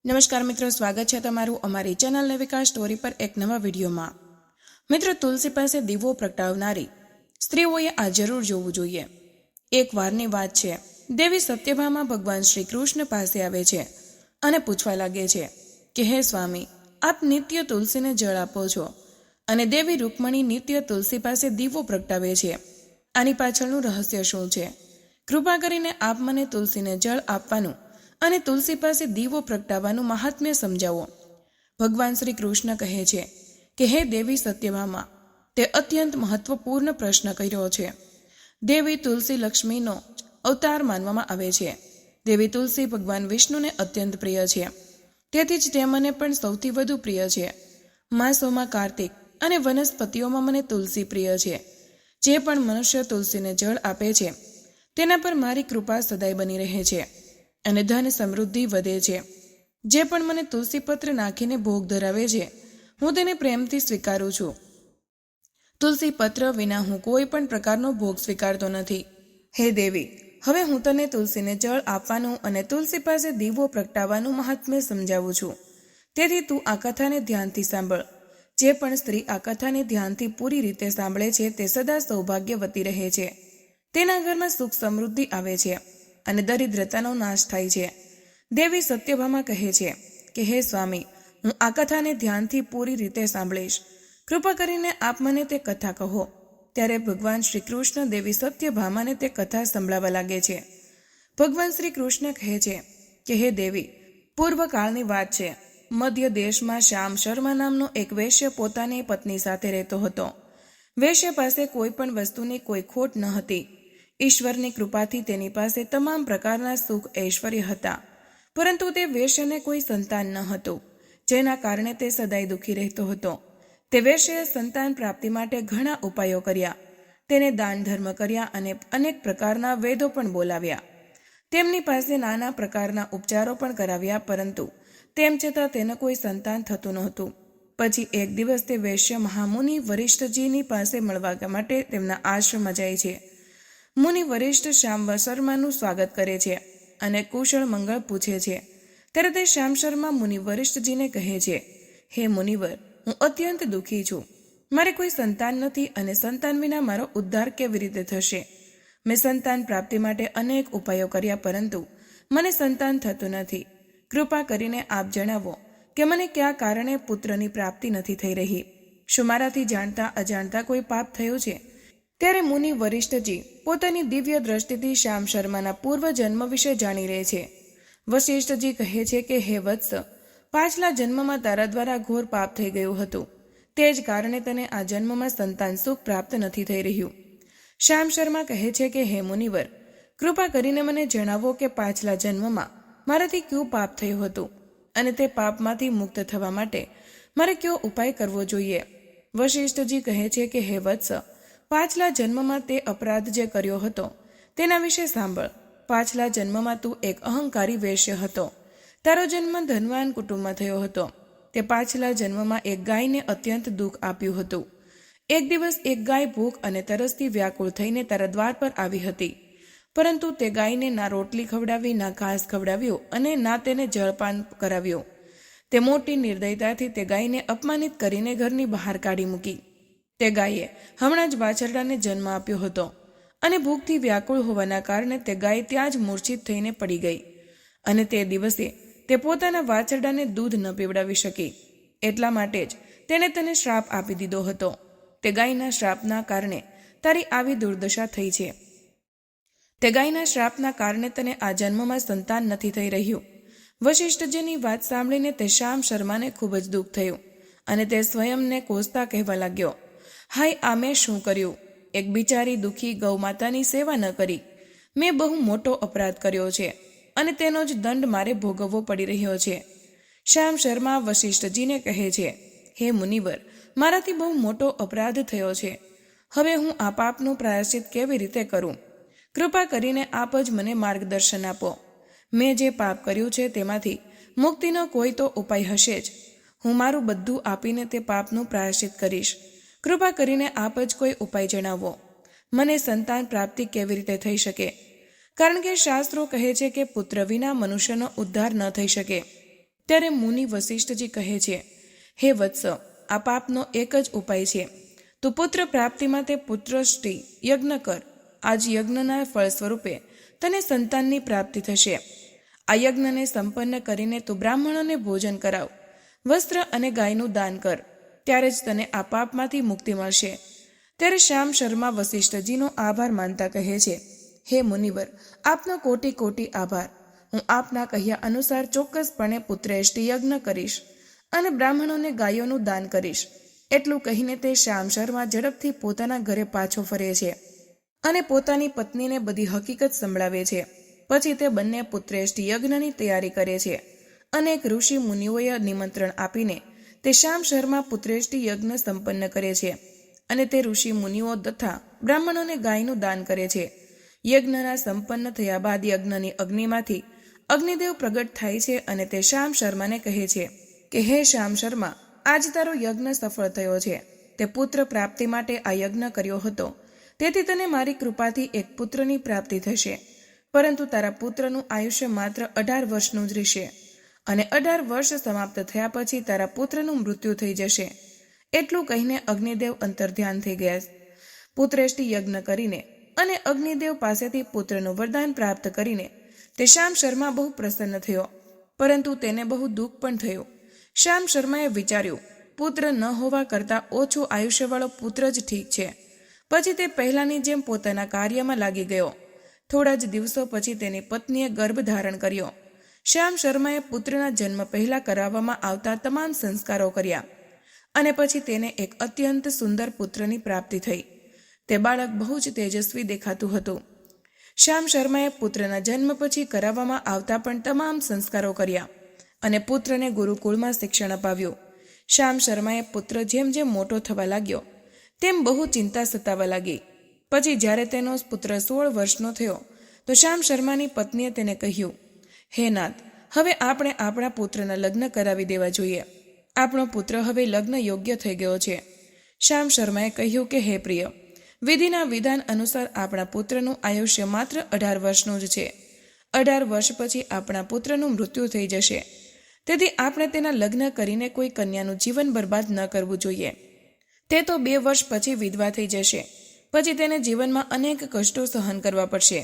નમસ્કાર મિત્રો, સ્વાગત છે તમારું અમારી ચેનલ નવિકા સ્ટોરી પર એક નવા વિડીયોમાં। મિત્રો, તુલસી પાસે દીવો પ્રગટાવનારી સ્ત્રીઓએ આ જરૂર જોવું જોઈએ। એક વારની વાત છે, દેવી સત્યભામા ભગવાન શ્રી કૃષ્ણ પાસે આવે છે અને પૂછવા લાગે છે કે હે સ્વામી, આપ નિત્ય તુલસીને જળ આપો છો અને દેવી રૂકમણી નિત્ય તુલસી પાસે દીવો પ્રગટાવે છે। આની પાછળનું રહસ્ય શું છે? કૃપા કરીને આપ મને તુલસીને જળ આપવાનું અને તુલસી પાસે દીવો પ્રગટાવવાનું મહાત્મ્ય સમજાવો। ભગવાન શ્રી કૃષ્ણ કહે છે કે હે દેવી સત્યભામા, તે અત્યંત મહત્વપૂર્ણ પ્રશ્ન કર્યો છે। દેવી તુલસી લક્ષ્મીનો અવતાર માનવામાં આવે છે। દેવી તુલસી ભગવાન વિષ્ણુને અત્યંત પ્રિય છે, તેથી જ તે મને પણ સૌથી વધુ પ્રિય છે। માસોમાં કાર્તિક અને વનસ્પતિઓમાં મને તુલસી પ્રિય છે। જે પણ મનુષ્ય તુલસીને જળ આપે છે તેના પર મારી કૃપા સદાય બની રહે છે અને ધન સમૃદ્ધિ વધે છે। જે પણ મને તુલસી પત્ર નાખીને ભોગ ધરાવે છે, હું તેને પ્રેમથી સ્વીકારું છું। તુલસી પત્ર વિના હું કોઈ પણ પ્રકારનો ભોગ સ્વીકારતો નથી। હે દેવી, હવે હું તને તુલસીને જળ આપવાનું અને તુલસી પાસે દીવો પ્રગટાવવાનું મહાત્મ્ય સમજાવું છું, તેથી તું આ કથાને ધ્યાનથી સાંભળ। જે પણ સ્ત્રી આ કથાને ધ્યાનથી પૂરી રીતે સાંભળે છે તે સદા સૌભાગ્યવતી રહે છે, તેના ઘરમાં સુખ સમૃદ્ધિ આવે છે અને દરિદ્રતાનો નાશ થાય છે। દેવી સત્યભામા કહે છે કે હે સ્વામી, હું આ કથાને ધ્યાનથી પૂરી રીતે સાંભળીશ, કૃપા કરીને આપ મને તે કથા કહો। ત્યારે ભગવાન શ્રી કૃષ્ણ દેવી સત્યભામાને તે કથા સંભળાવવા લાગે છે। ભગવાન શ્રી કૃષ્ણ કહે છે કે હે દેવી, પૂર્વકાળની વાત છે, મધ્ય દેશમાં શ્યામ શર્મા નામનો એક વૈશ્ય પોતાની પત્ની સાથે રહેતો હતો। વૈશ્ય પાસે કોઈ પણ વસ્તુની કોઈ ખોટ ન હતી। ઈશ્વરની કૃપાથી તેની પાસે તમામ પ્રકારના સુખ ઐશ્વર્ય હતા, પરંતુ તે વૈશ્યને કોઈ સંતાન ન હતું, જેના કારણે તે સદાય દુઃખી રહેતો હતો। તે વૈશ્યએ સંતાન પ્રાપ્તિ માટે ઘણા ઉપાયો કર્યા, તેને દાન ધર્મ કર્યા અને અનેક પ્રકારના વેદો પણ બોલાવ્યા। તેમની પાસે નાના પ્રકારના ઉપચારો પણ કરાવ્યા, પરંતુ તેમ છતાં તેને કોઈ સંતાન થતું નહોતું। પછી એક દિવસ તે વૈશ્ય મહામુનિ વરિષ્ઠજીની પાસે મળવા માટે તેમના આશ્રમમાં જાય છે। મુનિ વરિષ્ઠ શ્યામ શર્માનું સ્વાગત કરે છે અને કુશળ મંગળ પૂછે છે। ત્યારે તે શ્યામ શર્મા મુનિ વરિષ્ઠજીને કહે છે, હે મુનિવર, હું અત્યંત દુઃખી છું। મારે કોઈ સંતાન નથી અને સંતાન વિના મારો ઉદ્ધાર કેવી રીતે થશે? મેં સંતાન પ્રાપ્તિ માટે અનેક ઉપાયો કર્યા, પરંતુ મને સંતાન થતું નથી। કૃપા કરીને આપ જણાવો કે મને કયા કારણે પુત્રની પ્રાપ્તિ નથી થઈ રહી? શું મારાથી જાણતા અજાણતા કોઈ પાપ થયું છે? ત્યારે મુનિ વરિષ્ઠજી પોતાની દિવ્ય દ્રષ્ટિથી શ્યામ શર્માના પૂર્વ જન્મ વિશે જાણી લે છે। વશિષ્ઠજી કહે છે કે હે વત્સ, પાછલા જન્મમાં તારા દ્વારા ઘોર પાપ થઈ ગયું હતું, તે જ કારણે તને આ જન્મમાં સંતાન સુખ પ્રાપ્ત નથી થઈ રહ્યું। શ્યામ શર્મા કહે છે કે હે મુનિવર, કૃપા કરીને મને જણાવો કે પાછલા જન્મમાં મારાથી કયું પાપ થયું હતું અને તે પાપમાંથી મુક્ત થવા માટે મારે કયો ઉપાય કરવો જોઈએ? વશિષ્ઠજી કહે છે કે હે વત્સ, પાછલા જન્મમાં તે અપરાધ જે કર્યો હતો તેના વિશે સાંભળ। પાછલા જન્મમાં તું એક અહંકારી વૈશ્ય હતો। તારો જન્મ ધનવાન કુટુંબમાં થયો હતો। તે પાછલા જન્મમાં એક ગાયને અત્યંત દુઃખ આપ્યું હતું। એક દિવસ એક ગાય ભૂખ અને તરસથી વ્યાકુળ થઈને તારા દ્વાર પર આવી હતી, પરંતુ તે ગાયને ના રોટલી ખવડાવી, ના ઘાસ ખવડાવ્યો અને ના તેને જળપાન કરાવ્યો। તે મોટી નિર્દયતાથી તે ગાયને અપમાનિત કરીને ઘરની બહાર કાઢી મૂકી। તે ગાયે હમણાં જ વાછરડાને જન્મ આપ્યો હતો અને ભૂખથી વ્યાકુળ હોવાના કારણે તે ગાય ત્યાં જ મૂર્છિત થઈને પડી ગઈ અને તે દિવસે તે પોતાના વાછરડાને દૂધ ન પીવડાવી શકી, એટલા માટે જ તેણે તને શ્રાપ આપી દીધો હતો। તે ગાયના શ્રાપના કારણે તારી આવી દુર્દશા થઈ છે। તે ગાયના શ્રાપના કારણે તને આ જન્મમાં સંતાન નથી થઈ રહ્યું। વશિષ્ઠજીની વાત સાંભળીને તે શ્યામ શર્માને ખૂબ જ દુઃખ થયું અને તે સ્વયંને કોસતા કહેવા લાગ્યો, હાય, આ મેં શું કર્યું? એક બિચારી દુઃખી ગૌ માતાની સેવા ન કરી। મેં બહુ મોટો અપરાધ કર્યો છે અને તેનો જ દંડ મારે ભોગવવો પડી રહ્યો છે। શ્યામ શર્મા વશિષ્ઠજીને કહે છે, હે મુનિવર, મારાથી બહુ મોટો અપરાધ થયો છે। હવે હું આ પાપનું પ્રાયશ્ચિત કેવી રીતે કરું? કૃપા કરીને આપ જ મને માર્ગદર્શન આપો। મેં જે પાપ કર્યું છે તેમાંથી મુક્તિનો કોઈ તો ઉપાય હશે જ। હું મારું બધું આપીને તે પાપનું પ્રાયશ્ચિત કરીશ। કૃપા કરીને આપ જ કોઈ ઉપાય જણાવો। મને સંતાન પ્રાપ્તિ કેવી રીતે થઈ શકે? કારણ કે શાસ્ત્રો કહે છે કે પુત્ર વિના મનુષ્યનો ઉદ્ધાર ન થઈ શકે। ત્યારે મુનિ વશિષ્ઠજી કહે છે, હે વત્સ, આ પાપનો એક જ ઉપાય છે. તું પુત્ર પ્રાપ્તિ માટે પુત્રષ્ટિ યજ્ઞ કર. આજ યજ્ઞના ફળ સ્વરૂપે તને સંતાનની પ્રાપ્તિ થશે. આ યજ્ઞને સંપન્ન કરીને તું બ્રાહ્મણોને ભોજન કરાવ, વસ્ત્ર અને ગાયનું દાન કર. ત્યારે જ તને આ પાપમાંથી મુક્તિ મળશે. ત્યારે શ્યામ શર્મા વશિષ્ઠજીનો આભાર માનતા કહે છે, હે મુનિવર, આપનો કોટી કોટી આભાર. હું આપના કહ્યા અનુસાર ચોક્કસપણે પુત્રેષ્ટિ યજ્ઞ કરીશ અને બ્રાહ્મણોને ગાયોનું દાન કરીશ. એટલું કહીને તે શ્યામ શર્મા ઝડપથી પોતાના ઘરે પાછો ફરે છે અને પોતાની પત્નીને બધી હકીકત સંભળાવે છે. પછી તે બંને પુત્રેષ્ટિ યજ્ઞની તૈયારી કરે છે. અનેક ઋષિ મુનિઓએ નિમંત્રણ આપીને તે શ્યામ શર્મા પુત્રેષ્ટિ યજ્ઞ સંપન્ન કરે છે અને તે ઋષિ મુનિઓ તથા બ્રાહ્મણોને ગાયનું દાન કરે છે. યજ્ઞના સંપન્ન થયા બાદ યજ્ઞની અગ્નિમાંથી અગ્નિદેવ પ્રગટ થાય છે અને તે શ્યામ શર્માને કહે છે કે હે શ્યામ શર્મા, આજ તારો યજ્ઞ સફળ થયો છે. તે પુત્ર પ્રાપ્તિ માટે આ યજ્ઞ કર્યો હતો, તેથી તને મારી કૃપાથી એક પુત્રની પ્રાપ્તિ થશે. પરંતુ તારા પુત્રનું આયુષ્ય માત્ર 18 વર્ષનું જ રહેશે અને 18 વર્ષ સમાપ્ત થયા પછી તારા પુત્રનું મૃત્યુ થઈ જશે. એટલું કહીને અગ્નિદેવ અંતર્ધ્યાન થઈ ગયા. પુત્રેષ્ટિ યજ્ઞ કરીને અને અગ્નિદેવ પાસેથી પુત્રનું વરદાન પ્રાપ્ત કરીને તે શ્યામ શર્મા બહુ પ્રસન્ન થયો, પરંતુ તેને બહુ દુઃખ પણ થયું. શ્યામ શર્માએ વિચાર્યું, પુત્ર ન હોવા કરતાં ઓછું આયુષ્યવાળો પુત્ર જ ઠીક છે. પછી તે પહેલાની જેમ પોતાના કાર્યમાં લાગી ગયો. થોડા જ દિવસો પછી તેની પત્નીએ ગર્ભ ધારણ કર્યો. શ્યામ શર્માએ પુત્રના જન્મ પહેલા કરાવવામાં આવતા તમામ સંસ્કારો કર્યા અને પછી તેને એક અત્યંત સુંદર પુત્રની પ્રાપ્તિ થઈ. તે બાળક બહુ જ તેજસ્વી દેખાતું હતું. શ્યામ શર્માએ પુત્રના જન્મ પછી કરાવવામાં આવતા પણ તમામ સંસ્કારો કર્યા અને પુત્રને ગુરુકુળમાં શિક્ષણ અપાવ્યું. શ્યામ શર્માએ પુત્ર જેમ જેમ મોટો થવા લાગ્યો તેમ બહુ ચિંતા સતાવા લાગી. પછી જ્યારે તેનો પુત્ર 16 વર્ષનો થયો તો શ્યામ શર્માની પત્નીએ તેને કહ્યું, હે નાથ, હવે આપણે આપણા પુત્રના લગ્ન કરાવી દેવા જોઈએ. આપણો પુત્ર હવે લગ્ન યોગ્ય થઈ ગયો છે. શ્યામ શર્માએ કહ્યું કે હે પ્રિય, વિધિના વિધાન અનુસાર આપણા પુત્રનું આયુષ્ય માત્ર 18 વર્ષનું જ છે. 18 વર્ષ પછી આપણા પુત્રનું મૃત્યુ થઈ જશે. તેથી આપણે તેના લગ્ન કરીને કોઈ કન્યાનું જીવન બરબાદ ન કરવું જોઈએ. તે તો 2 વર્ષ પછી વિધવા થઈ જશે. પછી તેને જીવનમાં અનેક કષ્ટો સહન કરવા પડશે.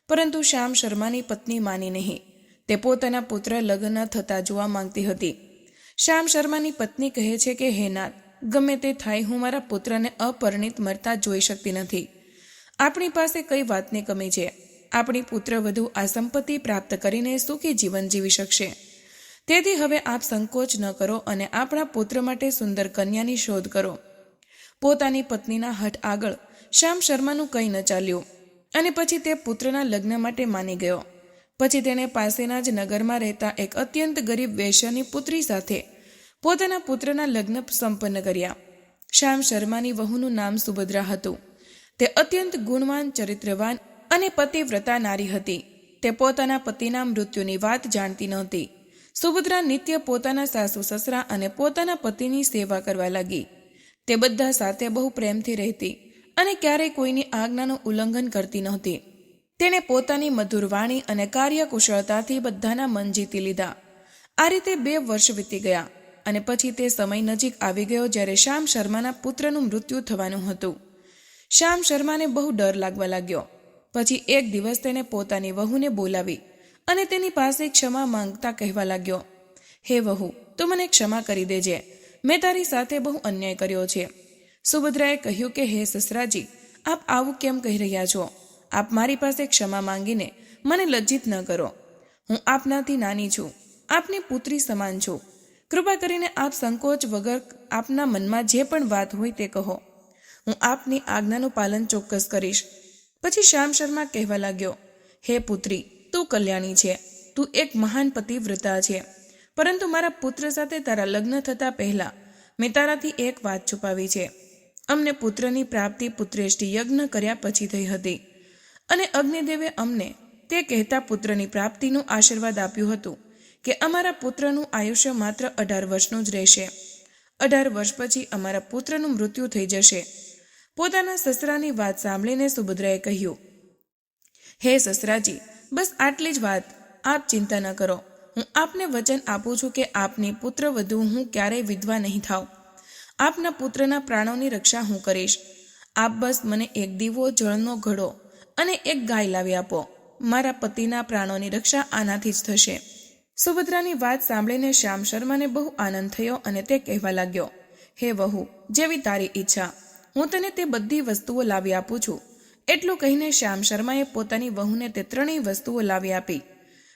પરંતુ શ્યામ શર્માની પત્ની માની નહીં. તે પોતાના પુત્ર લગ્ન થતા જોવા માંગતી હતી. શ્યામ શર્માની પત્ની કહે છે કે હે નાથ, ગમે તે થાય, હું મારા પુત્રને અપરિણિત મરતા જોઈ શકતી નથી. આપણી પાસે કઈ વાતની કમી છે? આપણી પુત્ર વધુ આ સંપત્તિ પ્રાપ્ત કરીને સુખી જીવન જીવી શકશે. તેથી હવે આપ સંકોચ ન કરો અને આપણા પુત્ર માટે સુંદર કન્યાની શોધ કરો. પોતાની પત્નીના હઠ આગળ શ્યામ શર્માનું કંઈ ન ચાલ્યું અને પછી તે પુત્રના લગ્ન માટે માની ગયો. પછી તેણે પાસેના જ નગરમાં રહેતા એક અત્યંત ગરીબ વેશ્યાની પુત્રી સાથે પોતાના પુત્રના લગ્ન સંપન્ન કર્યા. શ્યામ શર્માની વહુનું નામ સુભદ્રા હતું. તે અત્યંત ગુણવાન, ચરિત્રવાન અને પતિવ્રતા નારી હતી. તે પોતાના પતિના મૃત્યુની વાત જાણતી નહોતી. સુભદ્રા નિત્ય પોતાના સાસુ સસરા અને પોતાના પતિની સેવા કરવા લાગી. તે બધા સાથે બહુ પ્રેમથી રહેતી અને ક્યારેય કોઈની આજ્ઞાનું ઉલ્લંઘન કરતી નહોતી. તેણે પોતાની મધુર વાણી અને કાર્યકુશળતાથી બધાના મન જીતી લીધા. આ રીતે 2 વર્ષ વીતી ગયા અને પછી તે સમય નજીક આવી ગયો જ્યારે શ્યામ શર્માના પુત્રનું મૃત્યુ થવાનું હતું. શ્યામ શર્માને બહુ ડર લાગવા લાગ્યો. પછી એક દિવસ તેણે પોતાની વહુને બોલાવી અને તેની પાસે ક્ષમા માંગતા કહેવા લાગ્યો, હે વહુ, તું મને ક્ષમા કરી દેજે. મેં તારી સાથે બહુ અન્યાય કર્યો છે. સુભદ્રાએ કહ્યું કે હે સસરાજી, આપ આવું કેમ કહી રહ્યા છો? આપ મારી પાસે ક્ષમા માંગીને મને લજ્જિત ન કરો. હું આપનાથી નાની છું, આપની પુત્રી સમાન છું. કૃપા કરીને આપ સંકોચ વગર આપના મનમાં જે પણ વાત હોય તે કહો. હું આપની આજ્ઞાનું પાલન ચોક્કસ કરીશ. પછી શ્યામ શર્મા કહેવા લાગ્યો, હે પુત્રી, તું કલ્યાણી છે. તું એક મહાન પતિવ્રતા છે. પરંતુ મારા પુત્ર સાથે તારા લગ્ન થતા પહેલા મેં તારાથી એક વાત છુપાવી છે. અમને પુત્રની પ્રાપ્તિ પુત્રેષ્ટિ યજ્ઞ કર્યા પછી થઈ હતી અને અગ્નિદેવે અમને તે કહેતા પુત્રની પ્રાપ્તિનું આશીર્વાદ આપ્યું હતું કે અમારા પુત્રનું આયુષ્ય માત્ર 18 વર્ષનું જ રહેશે. 18 વર્ષ પછી અમારા પુત્રનું મૃત્યુ થઈ જશે. પોતાના સસરાની વાત સાંભળીને સુભદ્રાએ કહ્યું, હે સસરાજી, બસ આટલી જ વાત. આપ ચિંતા ન કરો. હું આપને વચન આપું છું કે આપની પુત્ર વધુ હું ક્યારેય વિધવા નહીં થાઉં. આપના પુત્રના પ્રાણોની રક્ષા હું કરીશ. આપ બસ મને એક દીવો, જળનો ઘડો અને એક ગાય લાવી આપો. મારા પતિના પ્રાણોની રક્ષા આનાથી જ થશે. સુભદ્રાની વાત સાંભળીને શ્યામ શર્માને બહુ આનંદ થયો અને તે કહેવા લાગ્યો, હે વહુ, જેવી તારી ઈચ્છા, હું તને તે બધી વસ્તુઓ લાવી આપું છું. એટલું કહીને શ્યામ શર્માએ પોતાની વહુને તે ત્રણેય વસ્તુઓ લાવી આપી.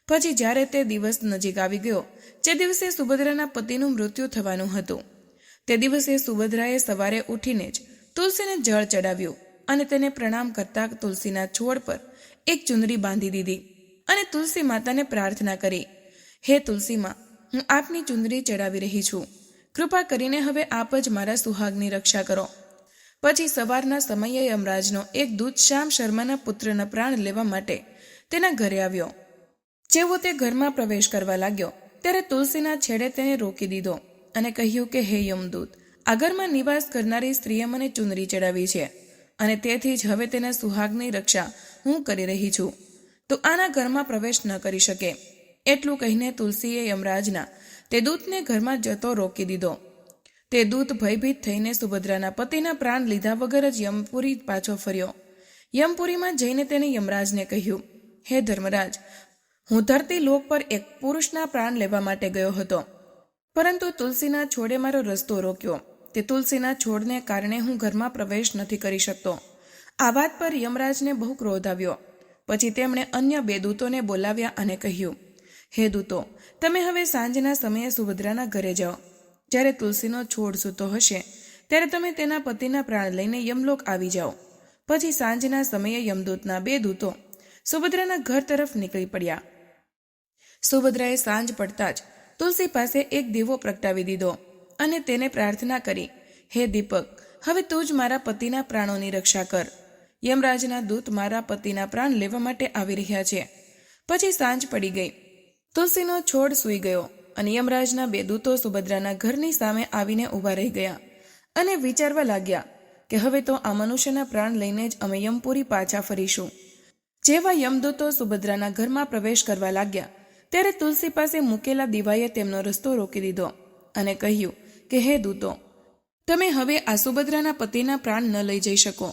પછી જ્યારે તે દિવસ નજીક આવી ગયો જે દિવસે સુભદ્રાના પતિનું મૃત્યુ થવાનું હતું, તે દિવસે સુભદ્રાએ સવારે ઉઠીને જ તુલસીને જળ ચડાવ્યું અને તેને પ્રણામ કરતા તુલસીના છોડ પર એક ચુંદડી બાંધી દીધી અને તુલસી માતાને પ્રાર્થના કરી, હે તુલસીમાં, હું આપની ચુંદડી ચડાવી રહી છું. કૃપા કરીને હવે આપ જ મારા સુહાગની રક્ષા કરો. પછી સવારના સમયે યમરાજનો એક દૂત શ્યામ શર્માના પુત્રના પ્રાણ લેવા માટે તેના ઘરે આવ્યો. જેવો તે ઘરમાં પ્રવેશ કરવા લાગ્યો ત્યારે તુલસીના છેડે તેને રોકી દીધો અને કહ્યું કે હે યમદૂત, આ ઘરમાં નિવાસ કરનારી સ્ત્રીએ મને ચુંદડી ચડાવી છે અને તેથી જ હવે તેના સુહાગની રક્ષા હું કરી રહી છું, તો આના ઘરમાં પ્રવેશ ન કરી શકે. એટલું કહીને તુલસીએ યમરાજના તે દૂતને ઘરમાં જતો રોકી દીધો. તે દૂત ભયભીત થઈને સુભદ્રાના પતિના પ્રાણ લીધા વગર જ યમપુરી પાછો ફર્યો. યમપુરીમાં જઈને તેને યમરાજને કહ્યું, હે ધર્મરાજ, હું ધરતી લોક પર એક પુરુષના પ્રાણ લેવા માટે ગયો હતો, પરંતુ તુલસીના છોડે મારો રસ્તો રોક્યો. તે તુલસીના છોડને કારણે હું ઘરમાં પ્રવેશ નથી કરી શકતો. આ વાત પર યમરાજને બહુ ક્રોધ આવ્યો. પછી તેમણે અન્ય બે દૂતોને બોલાવ્યા અને કહ્યું, હે દૂતો, તમે હવે સાંજના સમયે સુભદ્રાના ઘરે જાઓ. જ્યારે તુલસીનો છોડ સૂતો હશે ત્યારે તમે તેના પતિના પ્રાણ લઈને યમલોક આવી જાઓ. પછી સાંજના સમયે યમદૂતના બે દૂતો સુભદ્રાના ઘર તરફ નીકળી પડ્યા. સુભદ્રાએ સાંજ પડતા જ તુલસી પાસે એક દીવો પ્રગટાવી દીધો અને તેને પ્રાર્થના કરી, હે દીપક, હવે તું જ મારા પતિના પ્રાણોની રક્ષા કર. યમરાજના દૂત મારા પતિના પ્રાણ લેવા માટે આવી રહ્યા છે. પછી સાંજ પડી ગઈ. તુલસીનો છોડ સૂઈ ગયો અને યમરાજના બે દૂતો સુભદ્રાના ઘરની સામે આવીને ઊભા રહી ગયા અને વિચારવા લાગ્યા કે હવે તો આ મનુષ્યના પ્રાણ લઈને જ અમે યમપુરી પાછા ફરીશું. જેવા યમદૂતો સુભદ્રાના ઘરમાં પ્રવેશ કરવા લાગ્યા ત્યારે તુલસી પાસે મૂકેલા દીવાએ તેમનો રસ્તો રોકી દીધો અને કહ્યું કે હે દૂતો, તમે હવે આ સુભદ્રાના પતિના પ્રાણ ન લઈ જઈ શકો.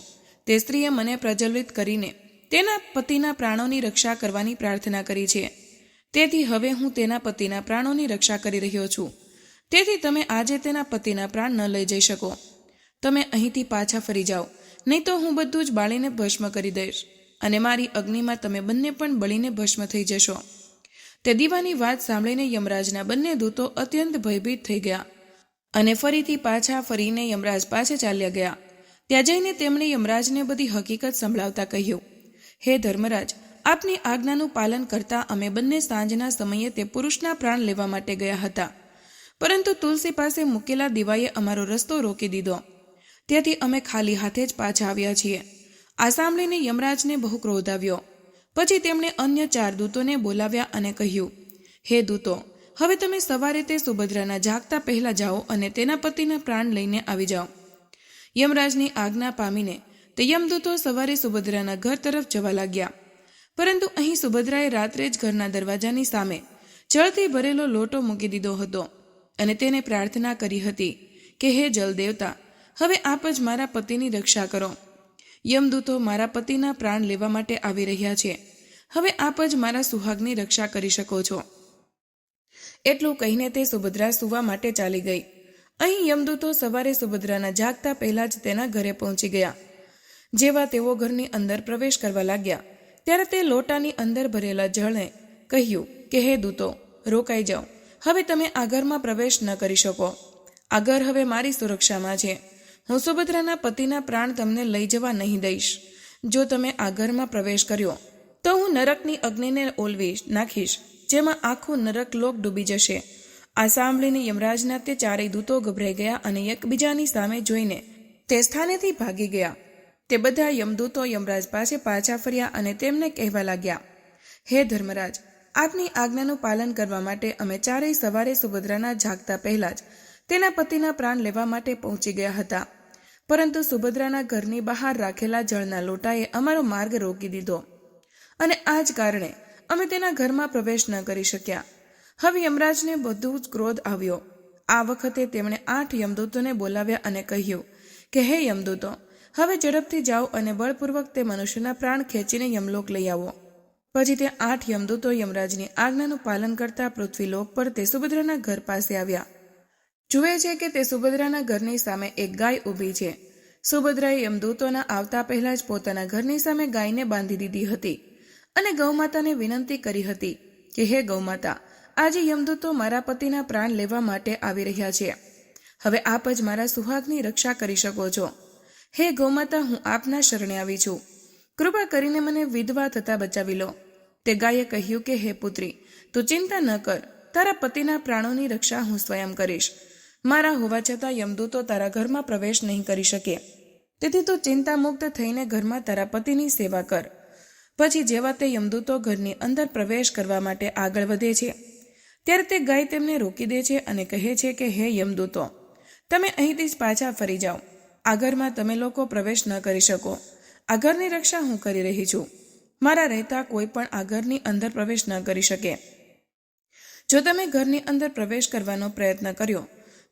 તે સ્ત્રીએ મને પ્રજ્વલિત કરીને તેના પતિના પ્રાણોની રક્ષા કરવાની પ્રાર્થના કરી છે. તેથી હવે હું તેના પતિના પ્રાણોની રક્ષા કરી રહ્યો છું. તેથી તમે આજે તેના પતિના પ્રાણ ન લઈ જઈ શકો. તમે અહીંથી પાછા ફરી જાઓ, નહીં તો હું બધું જ બાળીને ભસ્મ કરી દઈશ અને મારી અગ્નિમાં તમે બંને પણ બળીને ભસ્મ થઈ જશો. તે દીવાની વાત સાંભળીને યમરાજના બંને દૂતો અત્યંત ભયભીત થઈ ગયા અને ફરીથી પાછા ફરીને યમરાજ પાસે ચાલ્યા ગયા. ત્યાં જઈને તેમણે યમરાજને બધી હકીકત સંભળાવતા કહ્યું, હે ધર્મરાજ, આપની આજ્ઞાનું પાલન કરતા અમે બંને સાંજના સમયે તે પુરુષના પ્રાણ લેવા માટે ગયા હતા, પરંતુ તુલસી પાસે મૂકેલા દીવાએ અમારો રસ્તો રોકી દીધો. તેથી અમે ખાલી હાથે જ પાછા આવ્યા છીએ. આ સાંભળીને યમરાજને બહુ ક્રોધ આવ્યો. પછી તેમણે અન્ય 4 દૂતોને બોલાવ્યા અને કહ્યું, હે દૂતો, હવે તમે સવારે તે સુભદ્રાના જાગતા પહેલા જાઓ અને તેના પતિના પ્રાણ લઈને આવી જાઓ. યમરાજની આજ્ઞા પામીને તે યમદૂતો સવારે સુભદ્રાના ઘર તરફ જવા લાગ્યા. પરંતુ અહીં સુભદ્રાએ રાત્રે જ ઘરના દરવાજાની સામે જળથી ભરેલો લોટો મૂકી દીધો હતો અને તેને પ્રાર્થના કરી હતી કે હે જલ દેવતા, હવે આપ જ મારા પતિની રક્ષા કરો. યમદૂતો મારા પતિના પ્રાણ લેવા માટે આવી રહ્યા છે. હવે આપ જ મારા સુહાગની રક્ષા કરી શકો છો. એટલું કહીને તે સુભદ્રા સૂવા માટે ચાલી ગઈ. અહીં યમદૂતો સવારે સુભદ્રાના જાગતા પહેલા જ તેના ઘરે પહોંચી ગયા. જેવા તેઓ ઘરની અંદર પ્રવેશ કરવા લાગ્યા ત્યારે તે લોટાની અંદર ભરેલા જળને કહ્યું કે હે દૂતો, રોકાઈ જાઓ. હવે તમે આ ઘરમાં પ્રવેશ ન કરી શકો. આ ઘર હવે મારી સુરક્ષામાં છે. હું સુભદ્રાના પતિના પ્રાણ તમને લઈ જવા નહીં દઈશ. જો તમે આ ઘરમાં પ્રવેશ કર્યો તો હું નરકની અગ્નિને ઓલવી નાખીશ, જેમાં આખું નરક લોક ડૂબી જશે. આ સાંભળીને યમરાજના તે 4 દૂતો ગભરાઈ ગયા અને એકબીજાની સામે જોઈને તે સ્થાનેથી ભાગી ગયા. તે બધા યમદૂતો યમરાજ પાસે પાછા ફર્યા અને તેમને કહેવા લાગ્યા, હે ધર્મરાજ, આપની આજ્ઞાનું પાલન કરવા માટે અમે 4 સવારે સુભદ્રાના જાગતા પહેલા જ તેના પતિના પ્રાણ લેવા માટે પહોંચી ગયા હતા, પરંતુ સુભદ્રાના ઘરની બહાર રાખેલા જળના લોટાએ અમારો માર્ગ રોકી દીધો અને આ જ કારણે અમે તેના ઘરમાં પ્રવેશ ન કરી શક્યા. હવે યમરાજને બધું જ ક્રોધ આવ્યો. આ વખતે તેમણે 8 યમદૂતોને બોલાવ્યા અને કહ્યું કે હે યમદૂતો, હવે ઝડપથી જાઓ અને બળપૂર્વક તે મનુષ્યના પ્રાણ ખેંચીને યમલોક લઈ આવો. પછી તે 8 યમદૂતો યમરાજની આજ્ઞાનું પાલન કરતા પૃથ્વીલોક પર તે સુભદ્રાના ઘર પાસે આવ્યા. જુએ છે કે તે સુભદ્રાના ઘરની સામે એક ગાય ઊભી છે. સુભદ્રાએ યમદૂતોના આવતા પહેલા જ પોતાના ઘરની સામે ગાયને બાંધી દીધી હતી અને ગૌમાતાને વિનંતી કરી હતી કે હે ગૌમાતા, આજે યમદૂતો મારા પતિના પ્રાણ લેવા માટે આવી રહ્યા છે. હવે આપ જ મારા સુહાગની રક્ષા કરી શકો છો. હે ગૌમાતા, હું આપના શરણે આવી છું. કૃપા કરીને મને વિધવા થતા બચાવી લો. તે ગાયે કહ્યું કે હે પુત્રી, તું ચિંતા ન કર. તારા પતિના પ્રાણોની રક્ષા હું સ્વયં કરીશ. મારા હોવા છતાં યમદૂતો તારા ઘરમાં પ્રવેશ નહીં કરી શકે. તેથી તું ચિંતા મુક્ત થઈને ઘરમાં તારા પતિની સેવા કર. પછી જેવા તે યમદૂતો ઘરની અંદર પ્રવેશ કરવા માટે આગળ વધે છે ત્યારે તે ગાય તેમને રોકી દે છે અને કહે છે કે હે યમદૂતો, તમે અહીંથી જ પાછા ફરી જાઓ. આ ઘરમાં તમે લોકો પ્રવેશ ન કરી શકો. આ ઘરની રક્ષા હું કરી રહી છું. મારા રહેતા કોઈ પણ આ ઘરની અંદર પ્રવેશ ન કરી શકે. જો તમે ઘરની અંદર પ્રવેશ કરવાનો પ્રયત્ન કર્યો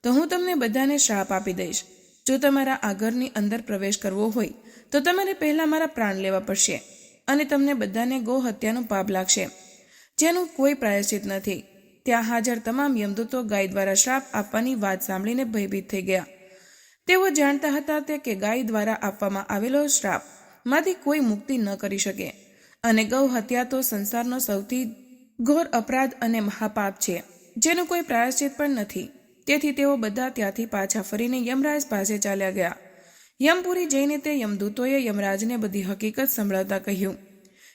તો હું તમને બધાને શ્રાપ આપી દઈશ. જો તમારા આ ઘરની અંદર પ્રવેશ કરવો હોય તો તમારે પહેલા મારા પ્રાણ લેવા પડશે અને તમને બધાને ગૌ હત્યાનું પાપ લાગશે, જેનું કોઈ પ્રાયશ્ચિત નથી. ત્યાં હાજર તમામ યમદૂતો ગાય દ્વારા શ્રાપ આપવાની વાત સાંભળીને ભયભીત થઈ ગયા. તેઓ જાણતા હતા કે ગાય દ્વારા આપવામાં આવેલો શ્રાપ માંથી કોઈ મુક્તિ ન કરી શકે અને ગૌ હત્યા તો સંસારનો સૌથી ઘોર અપરાધ અને મહાપાપ છે, જેનું કોઈ પ્રાયશ્ચિત પણ નથી. તેથી તેઓ બધા ત્યાંથી પાછા ફરીને યમરાજ પાસે ચાલ્યા ગયા. યમપુરી જઈને તે યમદૂતોએ યમરાજને બધી હકીકત સંભળાવતા કહ્યું,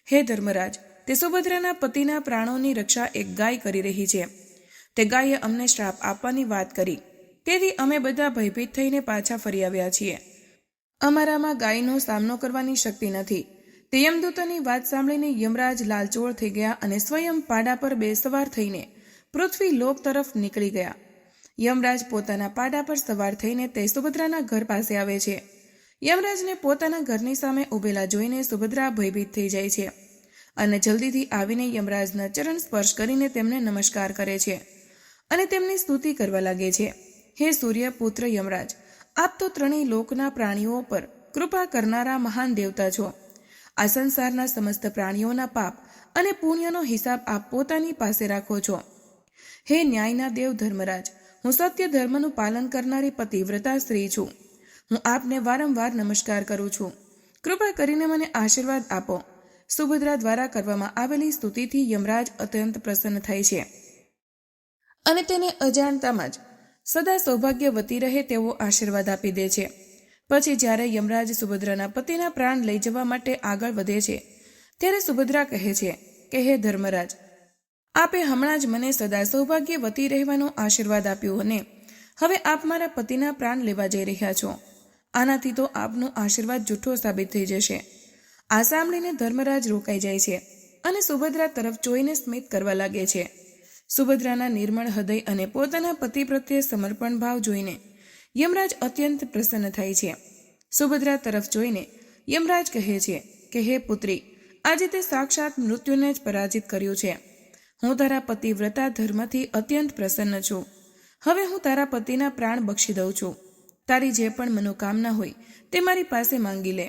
હે ધર્મરાજ, તે સુભદ્રાના પતિના પ્રાણોની રક્ષા એક ગાય કરી રહી છે. તે ગાયે અમને શ્રાપ આપવાની વાત કરી, તેથી અમે બધા ભયભીત થઈને પાછા ફરી આવ્યા છીએ. અમારામાં ગાયનો સામનો કરવાની શક્તિ નથી. તે યમદૂતોની વાત સાંભળીને યમરાજ લાલચોળ થઈ ગયા અને સ્વયં પાડા પર બેસવાર થઈને પૃથ્વી લોક તરફ નીકળી ગયા. યમરાજ પોતાના પાડા પર સવાર થઈને તે સુભદ્રાના ઘર પાસે આવે છે. યમરાજને પોતાના ઘરની સામે ઉભેલા જોઈને સુભદ્રા ભયભીત થઈ જાય છે અને જલ્દીથી આવીને યમરાજના ચરણ સ્પર્શ કરીને તેમને નમસ્કાર કરે છે અને તેમની સ્તુતિ કરવા લાગે છે. હે સૂર્યપુત્ર યમરાજ, આપ તો ત્રણેય લોકના પ્રાણીઓ પર કૃપા કરનારા મહાન દેવતા છો. આ સંસારના સમસ્ત પ્રાણીઓના પાપ અને પુણ્યનો હિસાબ આપ પોતાની પાસે રાખો છો. હે ન્યાયના દેવ ધર્મરાજ, હું સત્ય ધર્મનું પાલન કરનારી પતિવ્રતા સ્ત્રી છું. હું આપને વારંવાર નમસ્કાર કરું છું. કૃપા કરીને મને આશીર્વાદ આપો. સુભદ્રા દ્વારા કરવામાં આવેલી સ્તુતિથી યમરાજ અત્યંત પ્રસન્ન થાય છે અને તેને અજાણતામાં જ સદા સૌભાગ્યવતી રહે તેવો આશીર્વાદ આપી દે છે. પછી જ્યારે યમરાજ સુભદ્રાના પતિના પ્રાણ લઈ જવા માટે આગળ વધે છે ત્યારે સુભદ્રા કહે છે કે હે ધર્મરાજ, આપે હમણાં જ મને સદા સૌભાગ્યવતી રહેવાનો આશીર્વાદ આપ્યો અને હવે આપ મારા પતિના પ્રાણ લેવા જઈ રહ્યા છો. આનાથી તો આપનો આશીર્વાદ જૂઠો સાબિત થઈ જશે. આ સાંભળીને ધર્મરાજ રોકાઈ જાય છે અને સુભદ્રા તરફ જોઈને સ્મિત કરવા લાગે છે. સુભદ્રાના નિર્મળ હૃદય અને પોતાના પતિ પ્રત્યે સમર્પણ ભાવ જોઈને યમરાજ અત્યંત પ્રસન્ન થાય છે. સુભદ્રા તરફ જોઈને યમરાજ કહે છે કે હે પુત્રી, આજે તે સાક્ષાત મૃત્યુને જ પરાજિત કર્યું છે. હું તારા પતિવ્રતા ધર્મથી અત્યંત પ્રસન્ન છું. હવે હું તારા પતિના પ્રાણ બક્ષી દઉં છું. તારી જે પણ મનોકામના હોય તે મારી પાસે માંગી લે.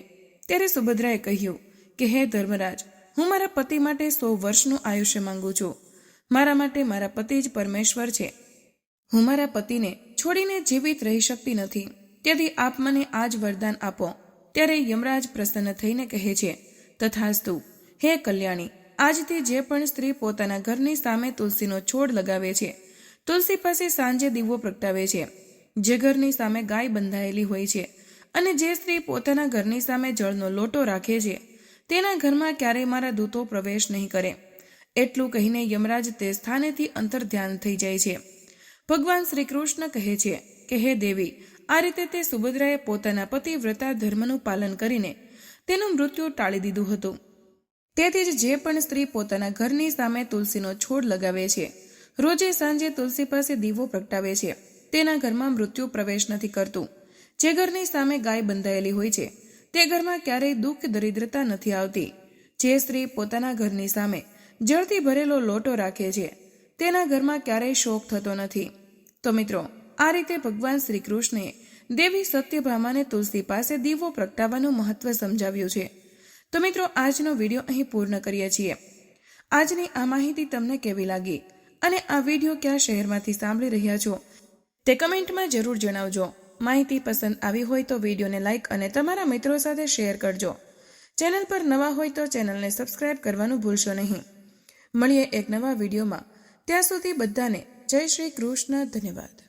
ત્યારે સુભદ્રાએ કહ્યું કે હે ધર્મરાજ, હું મારા પતિ માટે 100 વર્ષનું આયુષ્ય માંગુ છું. મારા માટે મારા પતિ જ પરમેશ્વર છે. હું મારા પતિને છોડીને જીવિત રહી શકતી નથી. તેથી આપ મને આજ વરદાન આપો. ત્યારે યમરાજ પ્રસન્ન થઈને કહે છે, તથાસ્તુ. હે કલ્યાણી, આજથી જે પણ સ્ત્રી પોતાના ઘરની સામે તુલસીનો છોડ લગાવે છે, તુલસી પાસે સાંજે દીવો પ્રગટાવે છે, જે ઘરની સામે ગાય બંધાયેલી હોય છે અને જે સ્ત્રી પોતાના ઘરની સામે જળનો લોટો રાખે છે, તેના ઘરમાં ક્યારેય મારા દૂતો પ્રવેશ નહીં કરે. એટલું કહીને યમરાજ તે સ્થાનેથી અંતર્ધ્યાન થઈ જાય છે. ભગવાન શ્રી કૃષ્ણ કહે છે કે હે દેવી, આ રીતે તે સુભદ્રાએ પોતાના પતિવ્રતા ધર્મનું પાલન કરીને તેનું મૃત્યુ ટાળી દીધું હતું. તેથી જ જે પણ સ્ત્રી પોતાના ઘરની સામે તુલસીનો છોડ લગાવે છે, રોજે સાંજે તુલસી પાસે દીવો પ્રગટાવે છે, તેના ઘરમાં મૃત્યુ પ્રવેશ નથી કરતું. જે ઘરની સામે ગાય બંધાયેલી હોય છે તે ઘરમાં ક્યારેય દુઃખ દરિદ્રતા નથી આવતી. જે સ્ત્રી પોતાના ઘરની સામે જળથી ભરેલો લોટો રાખે છે તેના ઘરમાં ક્યારેય શોક થતો નથી. તો મિત્રો, આ રીતે ભગવાન શ્રી કૃષ્ણે દેવી સત્યભામાને તુલસી પાસે દીવો પ્રગટાવવાનું મહત્વ સમજાવ્યું છે. તો મિત્રો, આજનો વિડીયો અહીં પૂર્ણ કરીએ છીએ. આજની આ માહિતી તમને કેવી લાગી અને આ વિડીયો કયા શહેરમાંથી સાંભળી રહ્યા છો તે કમેન્ટમાં જરૂર જણાવજો. માહિતી પસંદ આવી હોય તો વિડીયોને લાઇક અને તમારા મિત્રો સાથે શેર કરજો. ચેનલ પર નવા હોય તો ચેનલને સબસ્ક્રાઇબ કરવાનું ભૂલશો નહીં. મળીએ એક નવા વિડીયોમાં. ત્યાં સુધી બધાને જય શ્રી કૃષ્ણ. ધન્યવાદ.